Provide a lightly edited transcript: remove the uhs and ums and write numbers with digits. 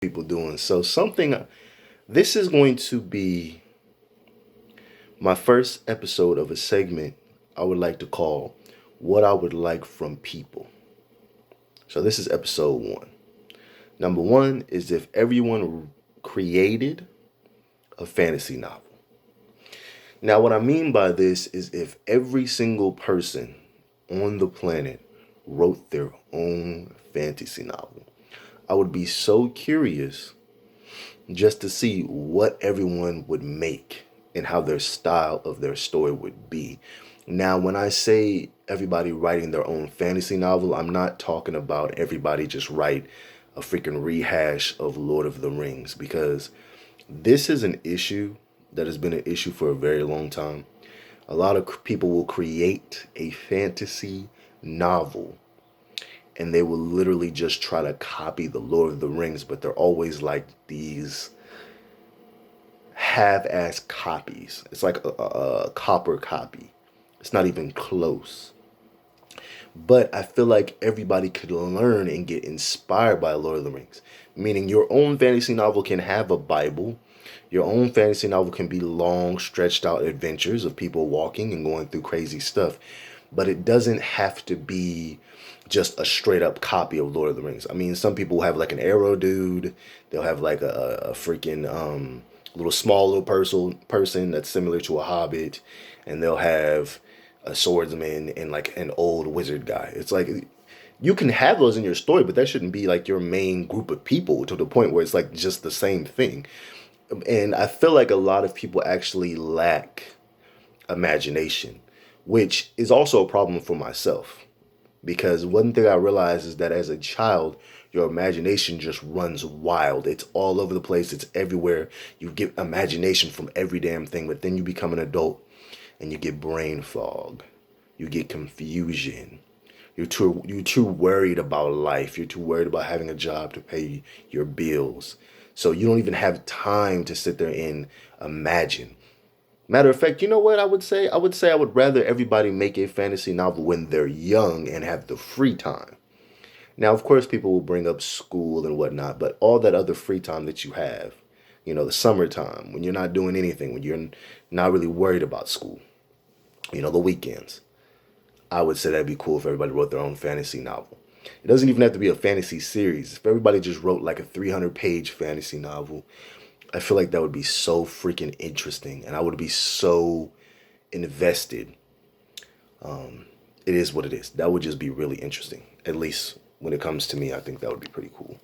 people doing. So this is going to be my first episode of a segment I would like to call What I Would Like from People. So this is episode 1. Number 1 is if everyone created a fantasy novel. Now, what I mean by this is if every single person on the planet wrote their own fantasy novel. I would be so curious just to see what everyone would make and how their style of their story would be. Now, when I say everybody writing their own fantasy novel, I'm not talking about everybody just write a freaking rehash of Lord of the Rings, because this is an issue that has been an issue for a very long time. A lot of people will create a fantasy novel and they will literally just try to copy the Lord of the Rings, but they're always like these half-ass copies. It's like a copper copy. It's not even close. But I feel like everybody could learn and get inspired by Lord of the Rings. Meaning your own fantasy novel can have a Bible. Your own fantasy novel can be long, stretched out adventures of people walking and going through crazy stuff. But it doesn't have to be just a straight up copy of Lord of the Rings. I mean, some people have like an arrow dude. They'll have like a freaking little small little person that's similar to a hobbit, and they'll have a swordsman and like an old wizard guy. It's like you can have those in your story, but that shouldn't be like your main group of people to the point where it's like just the same thing. And I feel like a lot of people actually lack imagination, which is also a problem for myself. Because one thing I realized is that as a child, your imagination just runs wild. It's all over the place. It's everywhere. You get imagination from every damn thing. But then you become an adult and you get brain fog. You get confusion. You're too worried about life. You're too worried about having a job to pay your bills. So you don't even have time to sit there and imagine. Matter of fact, you know what I would say? I would rather everybody make a fantasy novel when they're young and have the free time. Now, of course, people will bring up school and whatnot, but all that other free time that you have, the summertime, when you're not doing anything, when you're not really worried about school, the weekends, I would say that'd be cool if everybody wrote their own fantasy novel. It doesn't even have to be a fantasy series. If everybody just wrote like a 300-page fantasy novel, I feel like that would be so freaking interesting, and I would be so invested. It is what it is. That would just be really interesting. At least when it comes to me, I think that would be pretty cool.